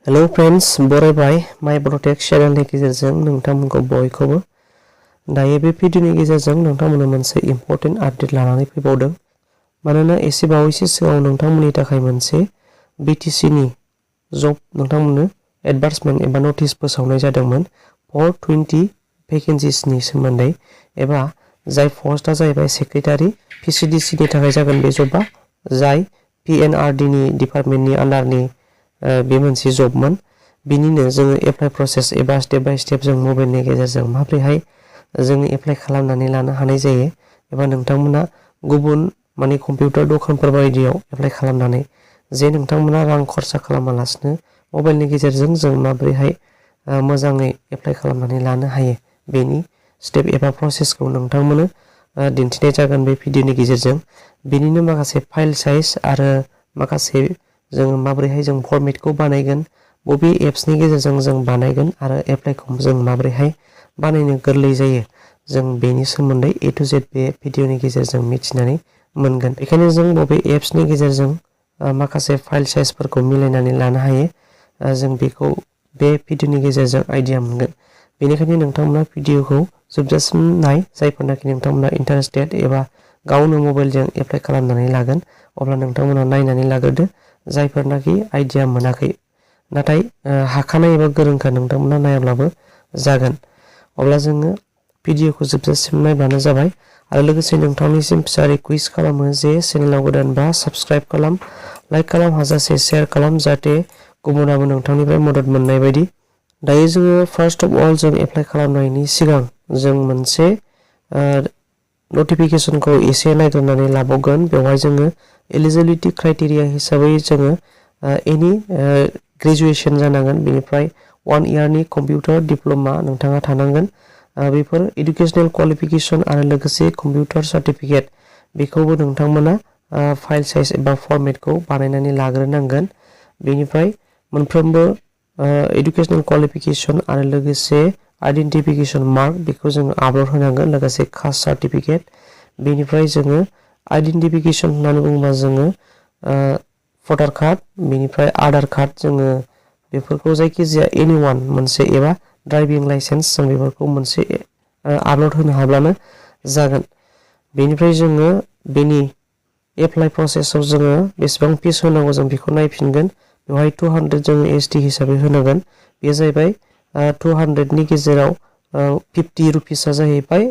Hello friends, बरायबाय माय बड'टेक चेनेलनि गेजेरजों नोंथांमोनखौ बयखौबो दायो बे भिडिअनि गेजेरजों नोंथांमोननो मोनसे इम्पोर्टेन्ट आपडेट लानानै फैबावदों मानोना एसे बावैसो सिगाङाव नोंथांमोननि थाखाय मोनसे BTC नि जब नोंथांमोननो एडभार्टाइजमेन्ट एबा नोटिस फोसावनाय जादोंमोन 420 vacancies नि सोमोन्दै एबा जाय पोस्टआ जाहैबाय सेक्रेटारि VCDC नि थाखाय जागोन बे जबआ जाय PnRd नि डिपार्टमेन्टनि आन्डारनि बे मोनसे जबमोन बिनिनो जोङो एप्लाइ प्रसेस एबा स्टेप बाय स्टेप जों मबाइलनि गेजेरजों माबोरैहाय जोङो एप्लाइ खालामनानै लानो हानाय जायो एबा नोंथांमोना गुबुन माने कम्पिउटार दखानफोर बायदियाव एप्लाइ खालामनानै जे नोंथांमोना रां खरसा खालामालासिनो मबाइलनि गेजेरजों जों माबोरैहाय मोजाङै एप्लाइ खालामनानै लानो हायो बेनि स्टेप एबा प्रसेसखौ नोंथांमोननो दिन्थिनाय जागोन बे भिडिअनि गेजेरजों बेनिनो माखासे फाइल साइज आरो माखासे जों माबोरैहाय जों फर्मेटखौ बानायगोन बबे एप्सनि गेजेरजों जों बानायगोन आरो एप्लाइखौ जों माबोरैहाय बानायनो गोरलै जायो जों बेनि सोमोन्दै A to Z बे भिडिअनि गेजेरजों मिथिनानै मोनगोन बेखायनो जों बबे एप्सनि गेजेरजों माखासे फाइल साइजफोरखौ मिलायनानै लानो हायो जों बेखौ बे भिडिअनि गेजेरजों आइडिया मोनगोन बेनिखायनो नोंथांमोना भिडिअखौ जोबजासिम नाय जायफोरनाखि नोंथांमोना इन्टारेस्टेड एबा गावनो मबाइलजों एप्लाइ खालामनानै लागोन अब्ला नोंथांमोना नायनानै लाग्रोदो जायफोरनाखि आइडिया मोनाखै नाथाय हाखानाय एबा गोरोंखा नोंथांमोना नायाब्लाबो जागोन अब्ला जोङो भिडिअखौ जोबजासिम नायब्लानो जाबाय आरो लोगोसे नोंथांनिसिम फिसा रिक्वेस्ट खालामो जे चेनेलाव गोदानबा साबस्क्राइब खालाम लाइक खालाम हाजासे शेयार खालाम जाहाथे गुबुनाबो नोंथांनिफ्राय मदद मोननाय बायदि दायो जोङो फार्स्ट अफ अल जों एप्लाइ खालामनायनि सिगां जों मोनसे नटिफिकेशनखौ एसे नायग्रोनानै लाबावगोन बेवहाय जोङो एलिजिबिलिटी क्राइटेरिया हिसाबै जोङो एनी ग्रेजुएशन जानांगोन बेनिफ्राय 1 इयारनि कम्पिउटार डिप्लोमा नोंथाङा थानांगोन बेफोर एडुकेशनल क्वालिफिकेशन आरो लोगोसे कम्पिउटार सार्टिफिकेट बेखौबो नोंथांमोना फाइल साइज एबा फर्मेटखौ बानायनानै लाग्रोनांगोन बेनिफ्राय मोनफ्रोमबो एडुकेशनल क्वालिफिकेशन आरो लोगोसे आइडेन्टिफिकेशन मार्क बेखौ जोङो आपल'ड होनांगोन लोगोसे कास्ट सार्टिफिकेट बेनिफ्राय जोङो आइडेन्टिफिकेशन होननानै बुङोबा जोङो भटार कार्ड बेनिफ्राय आधार कार्ड जोङो बेफोरखौ जायखिजाया एनीवान मोनसे एबा ड्राइभिं लाइसेन्स जों बेफोरखौ मोनसे आपल'ड होनो हाब्लानो जागोन बेनिफ्राय जोङो बेनि एप्लाइ प्रसेसआव जोङो बेसेबां फिस होनांगौ जों बेखौ नायफिनगोन बेवहाय 200 जोङो ST हिसाबै होनांगोन बेयो जाहैबाय 200 नि गेजेराव 50 रुपिसआ जाहैबाय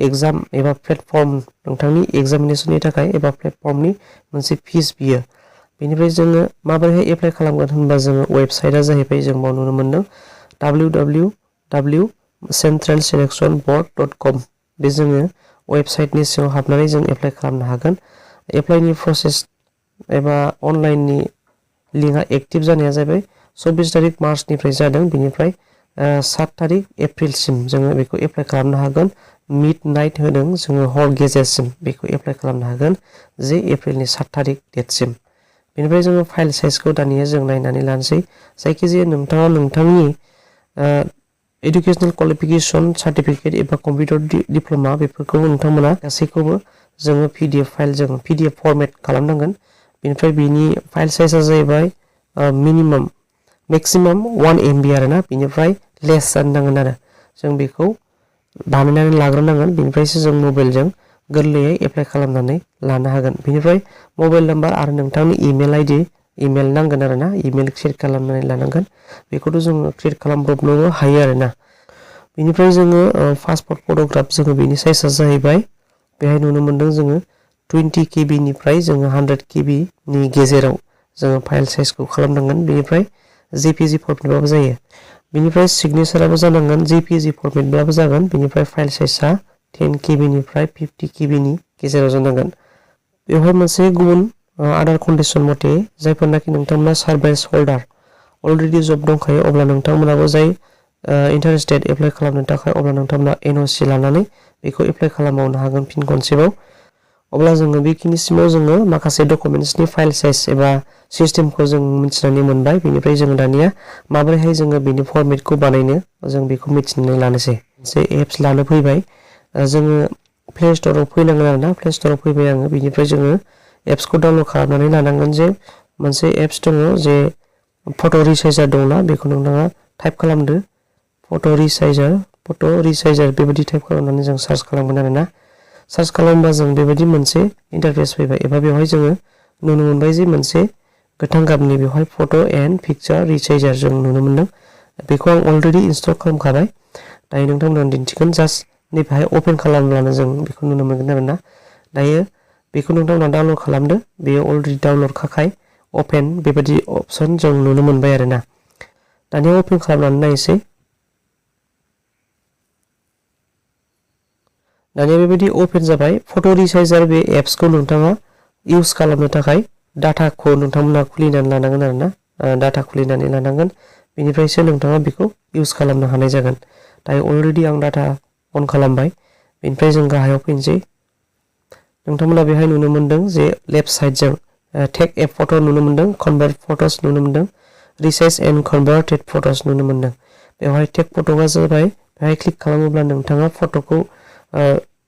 एग्जाम एबा प्लेटफर्म नोंथांनि एग्जामिनेशननि थाखाय एबा प्लेटफर्मनि मोनसे फिस बियो बेनिफ्राय जोङो माबोरैहाय एप्लाइ खालामगोन होनबा जोङो वेबसाइटआ जाहैबाय जों बाव नुनो मोनदों www.centralselectionboard.com बे जोङो वेबसाइटनि सिङाव हाबनानै जों एप्लाइ खालामनो हागोन एप्लाइनि प्रसेस एबा अनलाइननि लिंकआ एक्टिभ जानाया जाहैबाय 24 तारिख मार्चनिफ्राय जादों बेनिफ्राय 7 तारिख एप्रिलसिम जोङो बेखौ एप्लाइ खालामनो हागोन मिडनाइट होदों जोङो हर गेजेरसिम बेखौ एप्लाइ खालामनो हागोन जे एप्रिलनि 7 तारिख डेटसिम बेनिफ्राय जोङो फाइल साइजखौ दानिया जों नायनानै लानोसै जायखिजाया नोंथाङा नोंथांनि एडुकेशनल क्वालिफिकेशन सार्टिफिकेट एबा कम्पिउटार डिप्लोमा बेफोरखौ नोंथांमोना गासैखौबो जोङो PDF फाइल जों PDF फर्मेट खालामनांगोन बेनिफ्राय बिनि फाइल साइजआ जाहैबाय मेक्सिमाम 1 MB आरोना बेनिफ्राय लेस जानो नांगोन आरो जों बेखौ बानायनानै लाग्रोनांगोन बेनिफ्रायसो जों मबाइलजों गोरलैयै एप्लाइ खालामनानै लानो हागोन बेनिफ्राय मबाइल नाम्बार आरो नोंथांनि इमेल ID इमेल नांगोन आरोना इमेल क्रिएट खालामनानै लानांगोन बेखौथ' जोङो क्रिएट खालामब्रबनोबो हायो आरोना बेनिफ्राय जोङो पासपोर्ट फट'ग्राफ जोङो बेनि साइजआ जाहैबाय बेहाय नुनो मोनदों जोङो 20 KB निफ्राय जोङो 100 KB नि गेजेराव जोङो फाइल साइजखौ खालामनांगोन बेनिफ्राय JPG फर्मेटबाबो जायो बेनिफ्राय सिगनेचाराबो जानांगोन JPG फर्मेटब्लाबो जागोन बेनिफ्राय फाइल साइजआ 10 KB निफ्राय 50 KB नि गेजेराव जानांगोन बेवहाय मोनसे गुबुन आदार कन्डिशन मथे जायफोरनाखि नोंथांमोना सार्भिस हल्डार अलरेडि जब दंखायो अब्ला नोंथांमोनाबो जाय इन्टारेस्टेड एप्लाइ खालामनो थाखाय अब्ला नोंथांमोना NOC लानानै बेखौ एप्लाइ खालामबावनो हागोन फिन खनसेबाव अब्ला जोङो बेखिनिसिमाव जोङो माखासे डकुमेन्ट्सनि फाइल साइज एबा सिस्टेमखौ जों मिथिनानै मोनबाय बेनिफ्राय जोङो दानिया माबोरैहाय जोङो बेनि फर्मेटखौ बानायनो जों बेखौ मिथिनानै लानोसै मोनसे एप्स लानो फैबाय जोङो प्ले स्ट'राव फैनांगोन आरोना प्ले स्ट'राव फैबाय आङो बेनिफ्राय जोङो एप्सखौ डाउनलड खालामनानै लानांगोन जे मोनसे एप्स दङ जे फट' रिसाइजार दंना बेखौ नोंथाङा टाइप खालामदो फट' रिसाइजार बेबायदि टाइप खालामनानै जों सार्च खालामगोन आरोना सार्च खालामबा जों बेबायदि मोनसे इन्टारफेस फैबाय एबा बेवहाय जोङो नुनो मोनबाय जे मोनसे गोथां गाबनि बेवहाय फट' एन्ड पिक्चार रिसाइजार जों नुनो मोनदों बेखौ आं अलरेडि इनस्टल खालामखाबाय दायो नोंथांमोना दिन्थिगोन जास्ट नैबेहाय अपेन खालामब्लानो जों बेखौ नुनो मोनगोन आरोना दायो बेखौ नोंथांमोना डाउनलड खालामदो बेयो अलरेडि डाउनलड खाखाय अपेन बेबायदि अपसन जों नुनो मोनबाय आरोना दानिया अपेन खालामनानै नायसै दानिया बेबायदि अपेन जाबाय फट' रिसाइजार बे एप्सखौ नोंथाङा इउज खालामनो थाखाय डाटाखौ नोंथांमोना खुलिनानै लानांगोन आरोना डाटा खुलिनानै लानांगोन बेनिफ्रायसो नोंथाङा बेखौ इउज खालामनो हानाय जागोन दायो अलरेडि आं डाटा अन खालामबाय बेनिफ्राय जों गाहायाव फैनोसै नोंथांमोना बेहाय नुनो मोनदों जे लेफ्ट साइडजों टेक ए फट' नुनो मोनदों कनभार्ट फट'स नुनो मोनदों रिसाइज एन्ड कनभार्टेड फट'स नुनो मोनदों बेवहाय टेक फट'आ जाबाय बेहाय क्लिक खालामोब्ला नोंथाङा फट'खौ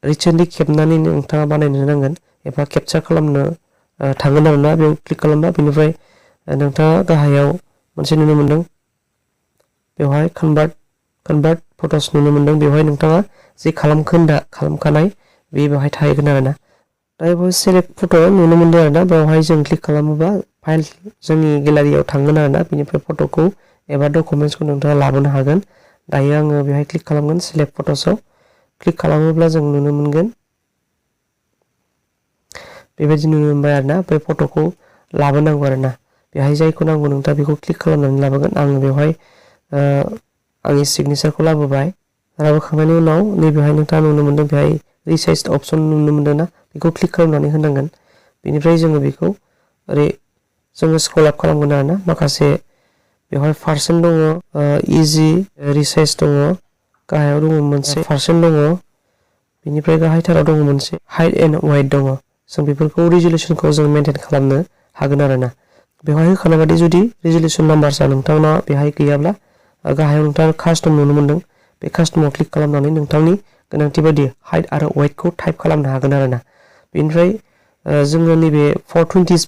रिसेन्टलि खेबनानै नोंथाङा बानायनो नांगोन एबा केपचार खालामनो थांगोन आरोना बेयाव क्लिक खालामबा बेनिफ्राय नोंथाङा गाहायाव मोनसे नुनो मोनदों बेवहाय कनभार्ट फट'स नुनो मोनदों बेवहाय नोंथाङा जे खालामखानाय बे बेवहाय थाहैगोन आरोना दायो बेवहाय सेलेक्ट फट' नुनो मोनदों आरोना बेवहाय जों क्लिक खालामोबा फाइल जोंनि गेलारियाव थांगोन आरोना बेनिफ्राय फट'खौ एबा डकुमेन्ट्सखौ नोंथाङा लाबोनो हागोन दायो आङो बेवहाय क्लिक खालामगोन सेलेक्ट फट'सआव क्लिक खालामोब्ला जों नुनो मोनगोन बेबायदि नुनो मोनबाय आरोना बे फट'खौ लाबोनांगौ आरोना बेहाय जायखौ नांगौ नोंथाङा बेखौ क्लिक खालामनानै लाबोगोन आङो बेवहाय आंनि सिगनेचारखौ लाबोखांनायनि उनाव नैबेहाय नोंथाङा नुनो मोनदों बेहाय रिसाइज अपसन नुनो मोनदों ना बेखौ क्लिक खालामनानै होनांगोन बेनिफ्राय जोङो बेखौ ओरै जोङो स्क्रल आप खालामगोन आरोना माखासे बेवहाय पार्सेन्ट दङ इजि रिसाइज दङ गाहायाव दङ मोनसे पार्सेन्ट दङ बेनिफ्राय गाहायथाराव दङ मोनसे हाइट एन्ड वाइट दङ जों बेफोरखौ रिजलिउसनखौ जों मेनटेन खालामनो हागोन आरोना बेवहाय होखानाय बायदि जुदि रिजलिउसन नाम्बारसा नोंथांनाव बेहाय गैयाब्ला गाहायाव नोंथाङा कास्टम नुनो मोनदों बे कास्टमाव क्लिक खालामनानै नोंथांनि गोनांथि बायदि हाइट आरो वेटखौ टाइप खालामनो हागोन आरोना बेनिफ्राय जोङो नैबे 420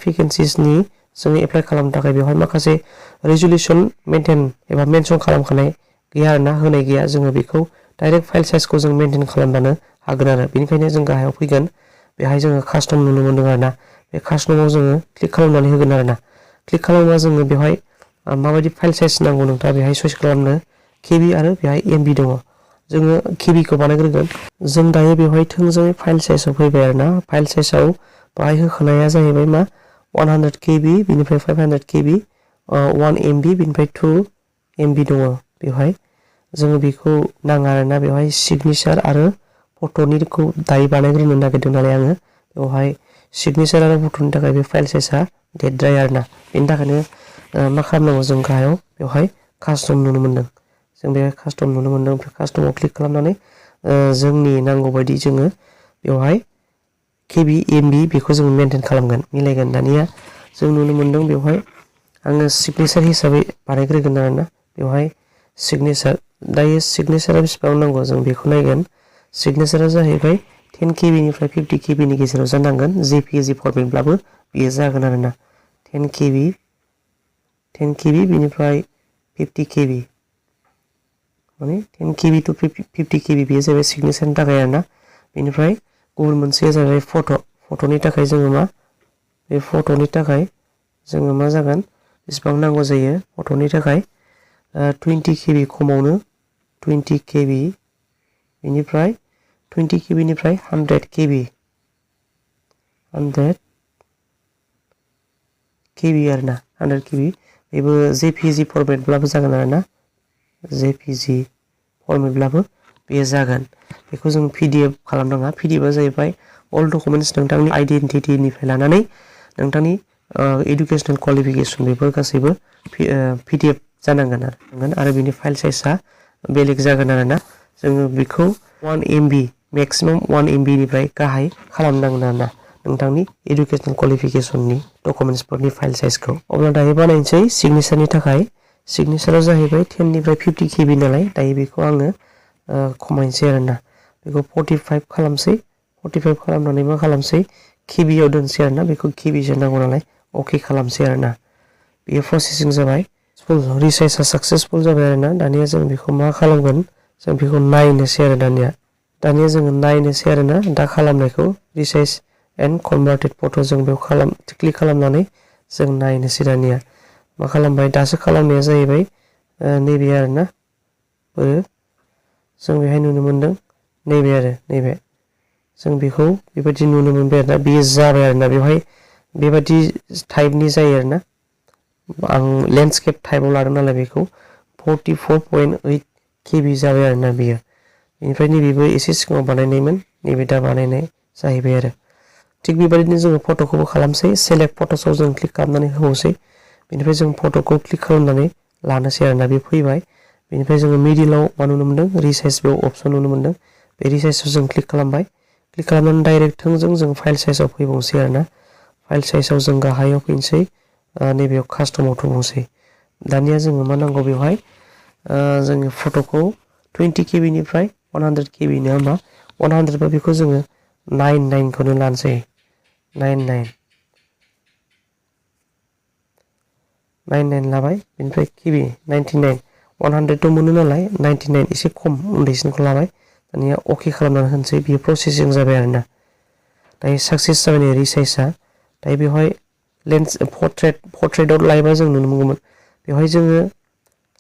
भेकेन्सिसनि जोङो एप्लाइ खालामनो थाखाय बेवहाय माखासे रिजलिउसन मेनटेन एबा मेनसन खालामखानाय गैया आरोना होनाय गैया जोङो बेखौ डाइरेक्ट फाइल साइजखौ जों मेनटेन खालामबानो हागोन आरो बेनिखायनो जों गाहायाव फैगोन बेहाय जोङो कास्टम नुनो मोनदों आरोना बे कास्टमाव जोङो क्लिक खालामनानै होगोन आरोना क्लिक खालामोबा जोङो बेवहाय माबायदि फाइल साइज नांगौ नोंथाङा बेहाय चइस खालामनो केबि आरो बेहाय एमबि दङ जोङो केबिखौ बानायग्रोगोन जों दायो बेवहाय थोंजोङै फाइल साइजआव फैबाय आरोना फाइल साइजआव बाहाय होखानाया जाहैबाय मा 100 केबि बिनिफ्राय 500 केबि 1 एमबि बिनिफ्राय 2 एमबि दङ बेवहाय जोङो बेखौ नाङा आरोना बेवहाय सिगनेचार आरो फट'निखौ दायो बानायग्रोनो नागिरदों नालाय आङो बेवहाय सिगनेचार आरो फट'नि थाखाय बे फाइल साइजआ देरद्राय आरोना बेनि थाखायनो मा खालामनांगौ जों गाहायाव बेवहाय कास्टम नुनो मोनदों जों बे कास्टम नुनो मोनदों ओमफ्राय कास्टमाव क्लिक खालामनानै जोंनि नांगौ बायदि जोङो बेवहाय केबि एमबि बेखौ जों मेनटेन खालामगोन मिलायगोन दानिया जों नुनो मोनदों बेवहाय आङो सिगनेचार हिसाबै बानायग्रोगोन आरोना बेवहाय सिगनेचार दायो सिगनेचारा बेसेबां नांगौ जों बेखौ नायगोन सिगनेचारा जाहैबाय 10 केबिनिफ्राय 50 केबिनि गेजेराव जानांगोन जेपिजि फरमेटब्लाबो बेयो जागोन आरोना 10 केबि बिनिफ्राय 50 केबि माने 10 केबि टु 50 केबि बेयो जाहैबाय सिगनेचारनि थाखाय आरोना बेनिफ्राय गुबुन मोनसेया जाहैबाय फट'नि थाखाय जोङो बे फट'नि थाखाय जोङो मा जागोन बेसेबां नांगौ जायो फट'नि थाखाय 20 केबि खमावनो 20 केबि बेनिफ्राय 20 केबिनिफ्राय 100 केबि आरोना 100 केबि बेबो जेपिजि फरमेटब्लाबो जागोन आरोना जेपिजि फरमेटब्लाबो बेयो जागोन बेखौ जों पिडिएफ खालामनाङा पिडिएफआ जाहैबाय अल डकुमेन्ट्स नोंथांनि आइडेन्टिटिनिफ्राय लानानै नोंथांनि एडुकेसनेल क्वालिफिकेसन बेफोर गासैबो पिडिएफ जानांगोन आरो बिनि फाइल साइजआ बेलेग जागोन आरोना जोङो बेखौ 1 एमबि मेक्सिमाम 1 एमबिनिफ्राय गाहाय खालामनांगोन आरोना नोंथांनि एडुकेसनेल क्वालिफिकेसननि डकुमेन्ट्सफोरनि फाइल साइजखौ अब्ला दायो बानायनोसै सिगनेचारनि थाखाय सिगनेचारा जाहैबाय 10 निफ्राय 50 केबि नालाय दायो बेखौ आङो खमायनोसै आरोना बेखौ 45 खालामसै 45 खालामनानै मा खालामसै केबियाव दोनसै आरोना बेखौ केबिजों नांगौ नालाय अके खालामसै आरोना बेयो प्रसेसिं जाबाय फुल रिसाइजआ साक्सेसफुल जाबाय आरोना दानिया जों बेखौ मा खालामगोन जों बेखौ नायनोसै आरो दानिया जोङो नायनोसै आरोना दा खालामनायखौ रिसाइज एन्ड कनभार्टेड फट' जों बेयाव क्लिक खालामनानै जों नायनोसै दानिया मा खालामबाय दासो खालामनाया जाहैबाय नैबे आरोना जों बेहाय नुनो मोनदों नैबे आरो नैबे जों बेखौ बेबायदि नुनो मोनबाय आरोना बेयो जाबाय आरोना बेवहाय बेबायदि टाइपनि जायो आरोना आं लेन्डस्केप टाइपआव लादों नालाय बेखौ 44.8 KB जाबाय आरोना बेयो बेनिफ्राय नैबेबो एसे सिगाङाव बानायनायमोन नैबे दा बानायनाय जाहैबाय आरो थिग बेबायदिनो जोङो फट'खौबो खालामसै सेलेक्ट फट'सआव जों क्लिक खालामनानै होबावसै बेनिफ्राय जों फट'खौ क्लिक खालामनानै लानोसै आरोना बे फैबाय बेनिफ्राय जोङो मिडिलाव मा नुनो मोनदों रिसाइज बेयाव अपसन नुनो मोनदों बे रिसाइजआव जों क्लिक खालामबाय क्लिक खालामनानै डाइरेक्ट थोंजों जों फाइल साइजआव फैबावसै आरोना फाइल साइजआव जों गाहायाव फैनोसै नैबेयाव कास्टमाव थांबावसै दानिया जोङो मा नांगौ बेवहाय जोङो फट'खौ 20 KB निफ्राय 100 KB नङा होमबा 100 बा बेखौ जोङो 99 खौनो लानोसै 99 लाबाय बेनिफ्राय KB 99 100 थ' मोनो नालाय 99 एसे खम उन्दैसिनखौ लाबाय दानिया अके खालामनानै होनोसै बियो प्रसेसिं जाबाय आरोना दायो साक्सेस जाबाय रिसाइजआ दायो बेवहाय पर्ट्रेटआव लायोबा जों नुनो मोनगौमोन बेवहाय जोङो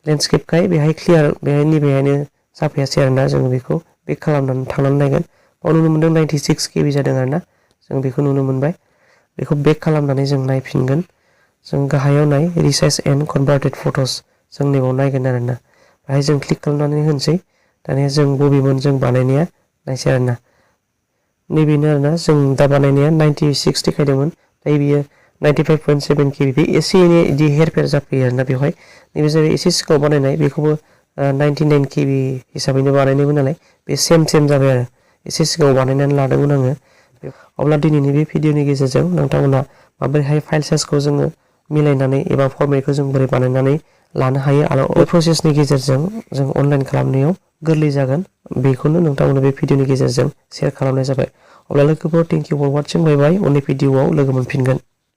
लेन्डस्केपखाय बेहाय क्लियार बेहाय नैबेहायनो जाफैयासै आरोना जोङो बेखौ बेक खालामनानै थांनानै नायगोन बाव नुनो मोनदों 96 KB जादों आरोना जों बेखौ नुनो मोनबाय बेखौ बेक खालामनानै जों नायफिनगोन जों गाहायाव नाय रिसाइज एन्ड कनभार्टेड फट'स जों नैबाव नायगोन आरोना बेहाय जों क्लिक खालामनानै होनोसै दानिया जों बबेमोन जों बानायनाया नायसै आरोना नैबेनो आरोना जों दा बानायनाया 96 देखायदोंमोन दायो बियो 95.7 KB बे एसे एनै इदि हेरफेर जाफैयो आरोना बेवहाय नैबे जाबाय एसे सिगाङाव बानायनाय बेखौबो 99 KB हिसाबैनो बानायनायमोन नालाय बे सेम जाबाय आरो एसे सिगाङाव बानायनानै लादोंमोन आङो अब्ला दिनैनि बे भिडिअनि गेजेरजों नोंथांमोना माबोरैहाय फाइल साइजखौ जोङो मिलायनानै एबा फर्मेटखौ जों बोरै बानायनानै लानो हायो आरो बे प्रसेसनि गेजेरजों जों अनलाइन खालामनायाव गोरलै जागोन बेखौनो नोंथांमोना बे भिडिअनि गेजेरजों शेयार खालामनाय जाबाय अब्ला लोगोफोर थेंक इउ फर वाचिं बाय बाय उननि भिडिअआव लोगो मोनफिनगोन